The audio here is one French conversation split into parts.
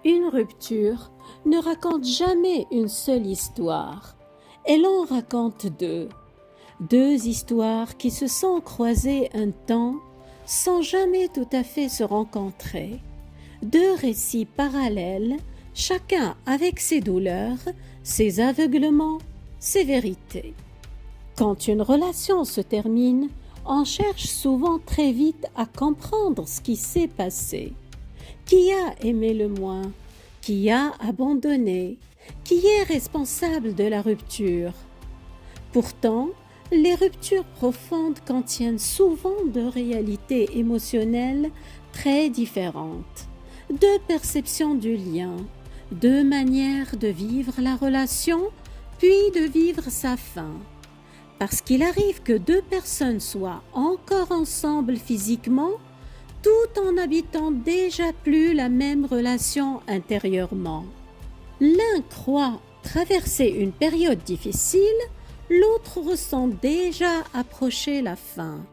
Une rupture ne raconte jamais une seule histoire. Elle en raconte deux. Deux histoires qui se sont croisées un temps sans jamais tout à fait se rencontrer. Deux récits parallèles, chacun avec ses douleurs, ses aveuglements, ses vérités. Quand une relation se termine, on cherche souvent très vite à comprendre ce qui s'est passé. Qui a aimé le moins? Qui a abandonné? Qui est responsable de la rupture? Pourtant, les ruptures profondes contiennent souvent deux réalités émotionnelles très différentes, deux perceptions du lien, deux manières de vivre la relation, puis de vivre sa fin. Parce qu'il arrive que deux personnes soient encore ensemble physiquement, tout en n'habitant déjà plus la même relation intérieurement. L'un croit traverser une période difficile, l'autre ressent déjà approcher la fin.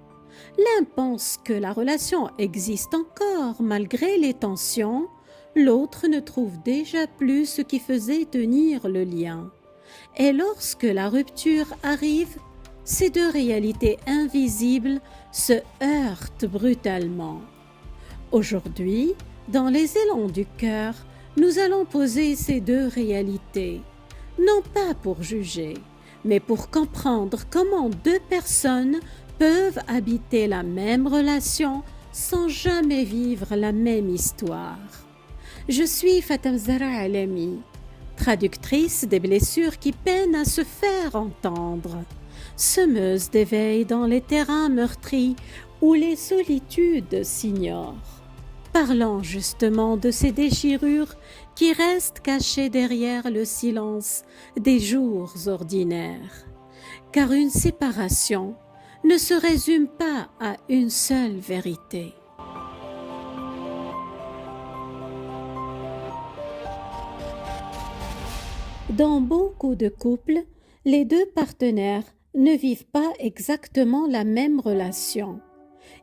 L'un pense que la relation existe encore malgré les tensions, l'autre ne trouve déjà plus ce qui faisait tenir le lien. Et lorsque la rupture arrive, ces deux réalités invisibles se heurtent brutalement. Aujourd'hui, dans les élans du cœur, nous allons poser ces deux réalités, non pas pour juger, mais pour comprendre comment deux personnes peuvent habiter la même relation sans jamais vivre la même histoire. Je suis Fatem Zahra Alami, traductrice des blessures qui peinent à se faire entendre, semeuse d'éveil dans les terrains meurtris où les solitudes s'ignorent. Parlons justement de ces déchirures qui restent cachées derrière le silence des jours ordinaires. Car une séparation ne se résume pas à une seule vérité. Dans beaucoup de couples, les deux partenaires ne vivent pas exactement la même relation.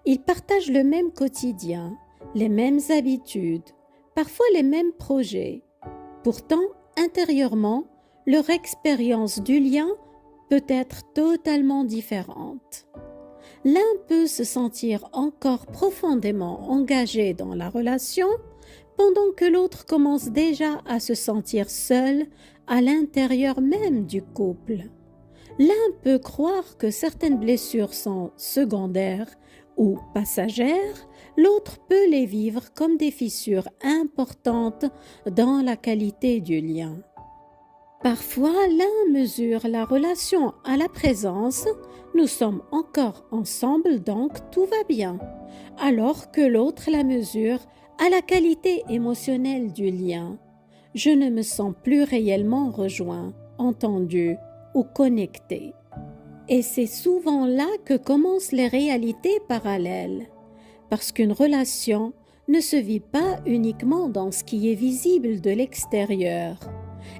Ils partagent le même quotidien, les mêmes habitudes, parfois les mêmes projets. Pourtant, intérieurement, leur expérience du lien peut être totalement différente. L'un peut se sentir encore profondément engagé dans la relation, pendant que l'autre commence déjà à se sentir seul à l'intérieur même du couple. L'un peut croire que certaines blessures sont secondaires ou passagères, l'autre peut les vivre comme des fissures importantes dans la qualité du lien. Parfois, l'un mesure la relation à la présence, nous sommes encore ensemble donc tout va bien, alors que l'autre la mesure à la qualité émotionnelle du lien. Je ne me sens plus réellement rejoint, entendu ou connecté. Et c'est souvent là que commencent les réalités parallèles, parce qu'une relation ne se vit pas uniquement dans ce qui est visible de l'extérieur,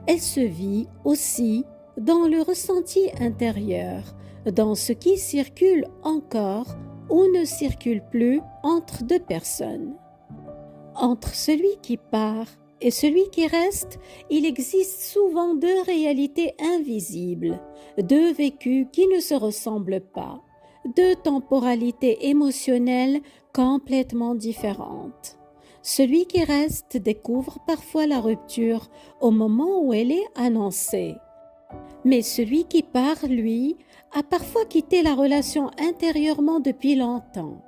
elle se vit aussi dans le ressenti intérieur, dans ce qui circule encore ou ne circule plus entre deux personnes. Entre celui qui part et celui qui reste, il existe souvent deux réalités invisibles, deux vécus qui ne se ressemblent pas, deux temporalités émotionnelles complètement différentes. Celui qui reste découvre parfois la rupture au moment où elle est annoncée. Mais celui qui part, lui, a parfois quitté la relation intérieurement depuis longtemps.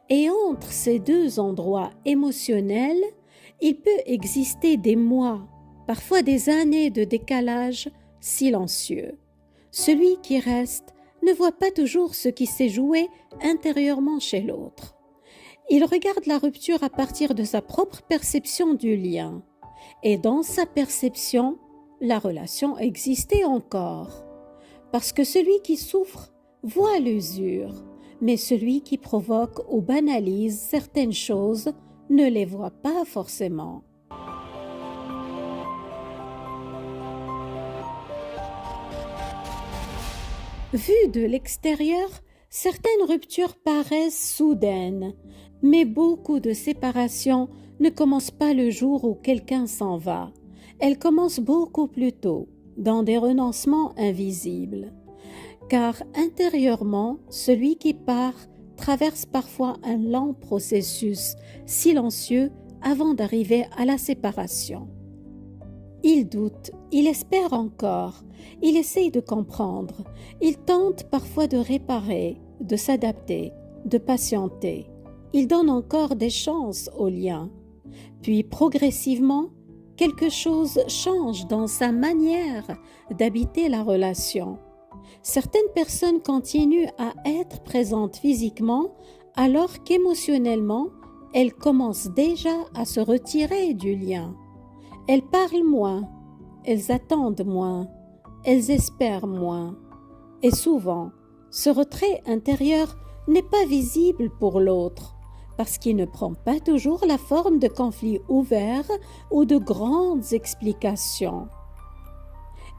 Et entre ces deux endroits émotionnels, il peut exister des mois, parfois des années de décalage silencieux. Celui qui reste ne voit pas toujours ce qui s'est joué intérieurement chez l'autre. Il regarde la rupture à partir de sa propre perception du lien. Et dans sa perception, la relation existait encore. Parce que celui qui souffre voit l'usure, mais celui qui provoque ou banalise certaines choses ne les voit pas forcément. Vu de l'extérieur, Certaines ruptures paraissent soudaines, mais beaucoup de séparations ne commencent pas le jour où quelqu'un s'en va. Elles commencent beaucoup plus tôt, dans des renoncements invisibles. Car intérieurement, celui qui part traverse parfois un lent processus silencieux avant d'arriver à la séparation. Il doute, il espère encore, il essaye de comprendre, il tente parfois de réparer, de s'adapter, de patienter. Il donne encore des chances au lien. Puis progressivement, quelque chose change dans sa manière d'habiter la relation. Certaines personnes continuent à être présentes physiquement alors qu'émotionnellement, elles commencent déjà à se retirer du lien. Elles parlent moins, elles attendent moins, elles espèrent moins. Et souvent, ce retrait intérieur n'est pas visible pour l'autre, parce qu'il ne prend pas toujours la forme de conflits ouverts ou de grandes explications.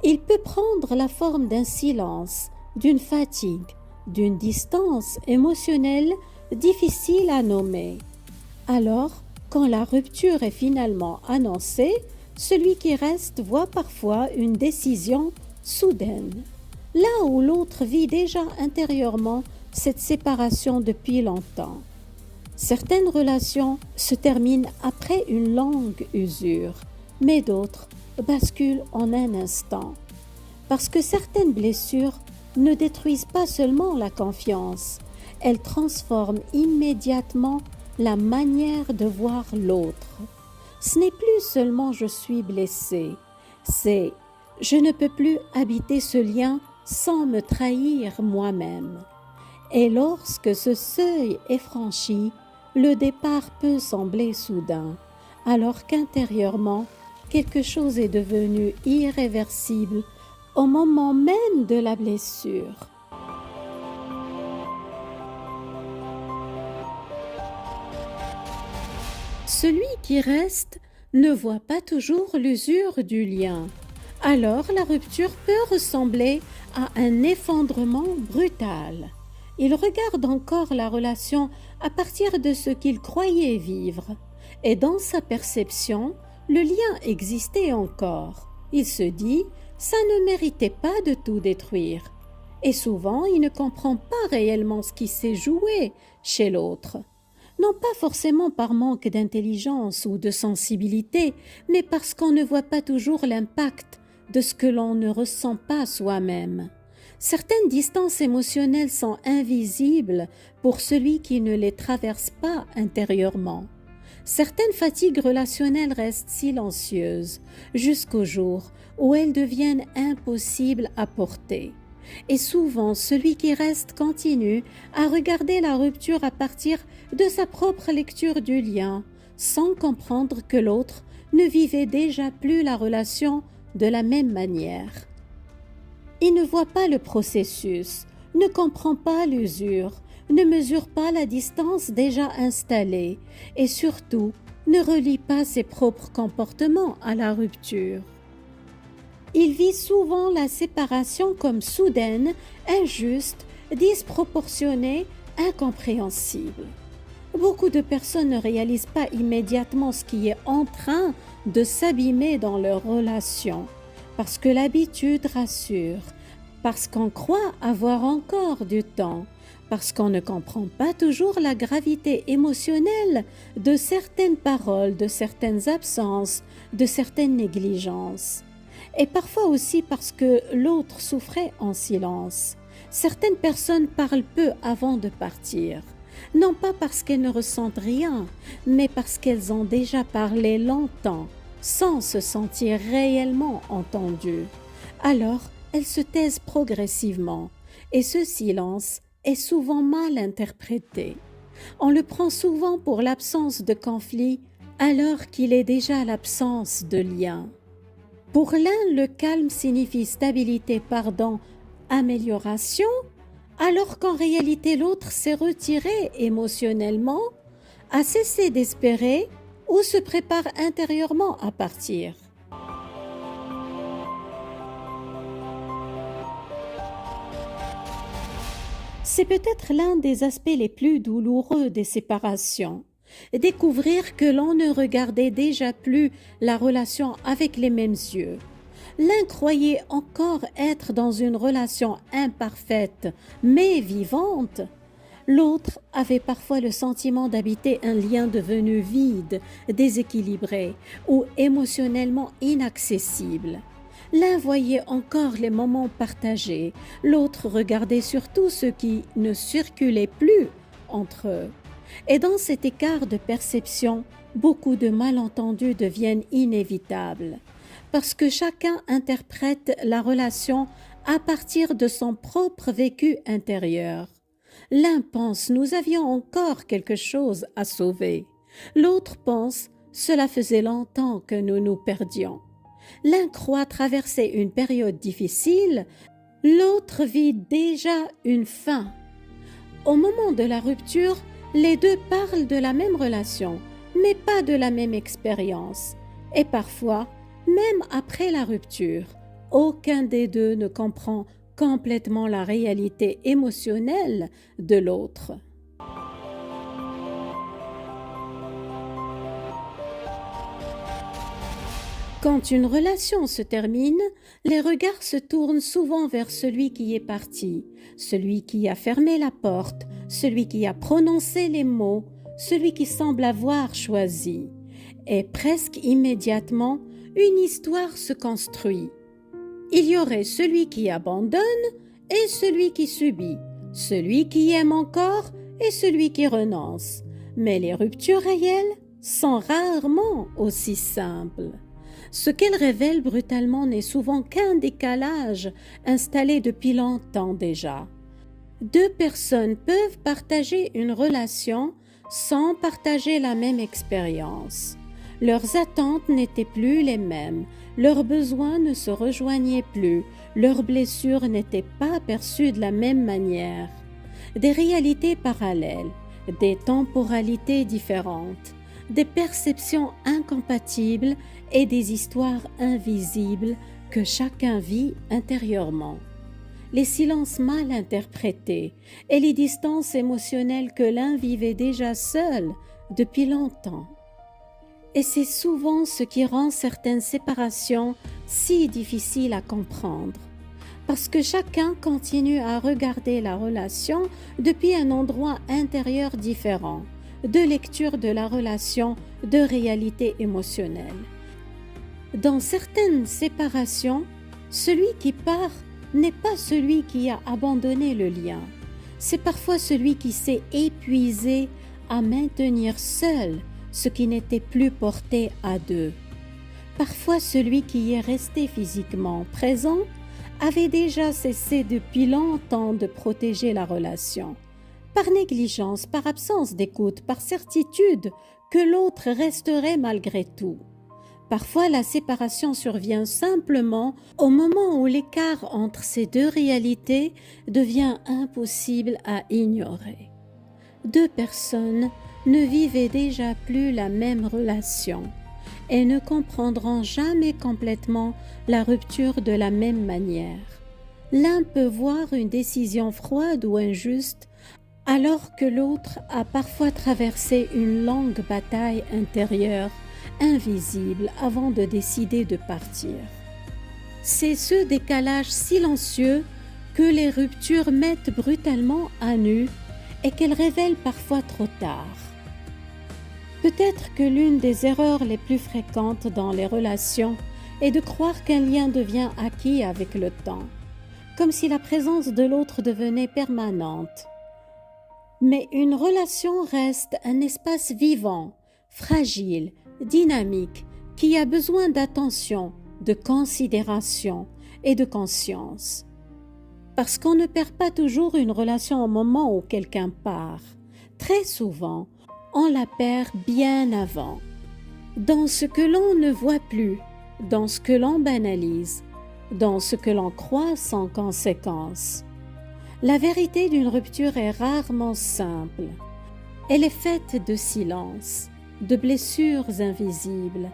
Il peut prendre la forme d'un silence, d'une fatigue, d'une distance émotionnelle difficile à nommer. Alors, quand la rupture est finalement annoncée, celui qui reste voit parfois une décision soudaine, là où l'autre vit déjà intérieurement cette séparation depuis longtemps. Certaines relations se terminent après une longue usure, mais d'autres basculent en un instant. Parce que certaines blessures ne détruisent pas seulement la confiance, elles transforment immédiatement la manière de voir l'autre. Ce n'est plus seulement je suis blessé, c'est je ne peux plus habiter ce lien sans me trahir moi-même. Et lorsque ce seuil est franchi, le départ peut sembler soudain, alors qu'intérieurement, quelque chose est devenu irréversible au moment même de la blessure. Celui qui reste ne voit pas toujours l'usure du lien. Alors la rupture peut ressembler à un effondrement brutal. Il regarde encore la relation à partir de ce qu'il croyait vivre. Et dans sa perception, le lien existait encore. Il se dit, ça ne méritait pas de tout détruire. Et souvent, il ne comprend pas réellement ce qui s'est joué chez l'autre. Non pas forcément par manque d'intelligence ou de sensibilité, mais parce qu'on ne voit pas toujours l'impact de ce que l'on ne ressent pas soi-même. Certaines distances émotionnelles sont invisibles pour celui qui ne les traverse pas intérieurement. Certaines fatigues relationnelles restent silencieuses jusqu'au jour où elles deviennent impossibles à porter. Et souvent, celui qui reste continue à regarder la rupture à partir de sa propre lecture du lien, sans comprendre que l'autre ne vivait déjà plus la relation de la même manière. Il ne voit pas le processus, ne comprend pas l'usure, ne mesure pas la distance déjà installée et surtout ne relie pas ses propres comportements à la rupture. Il vit souvent la séparation comme soudaine, injuste, disproportionnée, incompréhensible. Beaucoup de personnes ne réalisent pas immédiatement ce qui est en train de s'abîmer dans leur relation, parce que l'habitude rassure, parce qu'on croit avoir encore du temps, parce qu'on ne comprend pas toujours la gravité émotionnelle de certaines paroles, de certaines absences, de certaines négligences. Et parfois aussi parce que l'autre souffrait en silence. Certaines personnes parlent peu avant de partir, non pas parce qu'elles ne ressentent rien, mais parce qu'elles ont déjà parlé longtemps, sans se sentir réellement entendues. Alors, elles se taisent progressivement, et ce silence est souvent mal interprété. On le prend souvent pour l'absence de conflit, alors qu'il est déjà l'absence de lien. Pour l'un, le calme signifie stabilité, pardon, amélioration, alors qu'en réalité l'autre s'est retiré émotionnellement, a cessé d'espérer ou se prépare intérieurement à partir. C'est peut-être l'un des aspects les plus douloureux des séparations. Découvrir que l'on ne regardait déjà plus la relation avec les mêmes yeux. L'un croyait encore être dans une relation imparfaite, mais vivante. L'autre avait parfois le sentiment d'habiter un lien devenu vide, déséquilibré ou émotionnellement inaccessible. L'un voyait encore les moments partagés, l'autre regardait surtout ce qui ne circulait plus entre eux. Et dans cet écart de perception, beaucoup de malentendus deviennent inévitables, parce que chacun interprète la relation à partir de son propre vécu intérieur. L'un pense nous avions encore quelque chose à sauver. L'autre pense cela faisait longtemps que nous nous perdions. L'un croit traverser une période difficile, l'autre vit déjà une fin. Au moment de la rupture, les deux parlent de la même relation, mais pas de la même expérience. Et parfois, même après la rupture, aucun des deux ne comprend complètement la réalité émotionnelle de l'autre. Quand une relation se termine, les regards se tournent souvent vers celui qui est parti, celui qui a fermé la porte, celui qui a prononcé les mots, celui qui semble avoir choisi. Et presque immédiatement, une histoire se construit. Il y aurait celui qui abandonne et celui qui subit, celui qui aime encore et celui qui renonce. Mais les ruptures réelles sont rarement aussi simples. Ce qu'elles révèlent brutalement n'est souvent qu'un décalage installé depuis longtemps déjà. Deux personnes peuvent partager une relation sans partager la même expérience. Leurs attentes n'étaient plus les mêmes, leurs besoins ne se rejoignaient plus, leurs blessures n'étaient pas perçues de la même manière. Des réalités parallèles, des temporalités différentes, des perceptions incompatibles et des histoires invisibles que chacun vit intérieurement. Les silences mal interprétés et les distances émotionnelles que l'un vivait déjà seul depuis longtemps. Et c'est souvent ce qui rend certaines séparations si difficiles à comprendre, parce que chacun continue à regarder la relation depuis un endroit intérieur différent, de lecture de la relation, de réalité émotionnelle. Dans certaines séparations, celui qui part n'est pas celui qui a abandonné le lien. C'est parfois celui qui s'est épuisé à maintenir seul ce qui n'était plus porté à deux. Parfois celui qui est resté physiquement présent avait déjà cessé depuis longtemps de protéger la relation. Par négligence, par absence d'écoute, par certitude que l'autre resterait malgré tout. Parfois, la séparation survient simplement au moment où l'écart entre ces deux réalités devient impossible à ignorer. Deux personnes ne vivaient déjà plus la même relation et ne comprendront jamais complètement la rupture de la même manière. L'un peut voir une décision froide ou injuste, alors que l'autre a parfois traversé une longue bataille intérieure, invisible, avant de décider de partir. C'est ce décalage silencieux que les ruptures mettent brutalement à nu et qu'elles révèlent parfois trop tard. Peut-être que l'une des erreurs les plus fréquentes dans les relations est de croire qu'un lien devient acquis avec le temps, comme si la présence de l'autre devenait permanente. Mais une relation reste un espace vivant, fragile, dynamique, qui a besoin d'attention, de considération et de conscience. Parce qu'on ne perd pas toujours une relation au moment où quelqu'un part. Très souvent, on la perd bien avant. Dans ce que l'on ne voit plus, dans ce que l'on banalise, dans ce que l'on croit sans conséquence. La vérité d'une rupture est rarement simple. Elle est faite de silence, de blessures invisibles,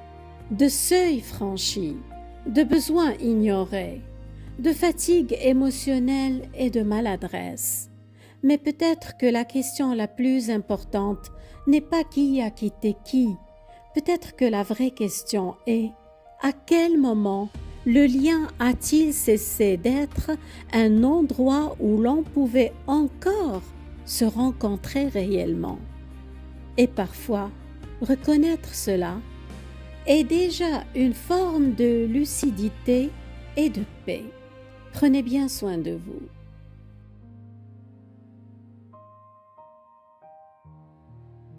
de seuils franchis, de besoins ignorés, de fatigue émotionnelle et de maladresse. Mais peut-être que la question la plus importante n'est pas qui a quitté qui. Peut-être que la vraie question est à quel moment le lien a-t-il cessé d'être un endroit où l'on pouvait encore se rencontrer réellement? Et parfois, reconnaître cela est déjà une forme de lucidité et de paix. Prenez bien soin de vous.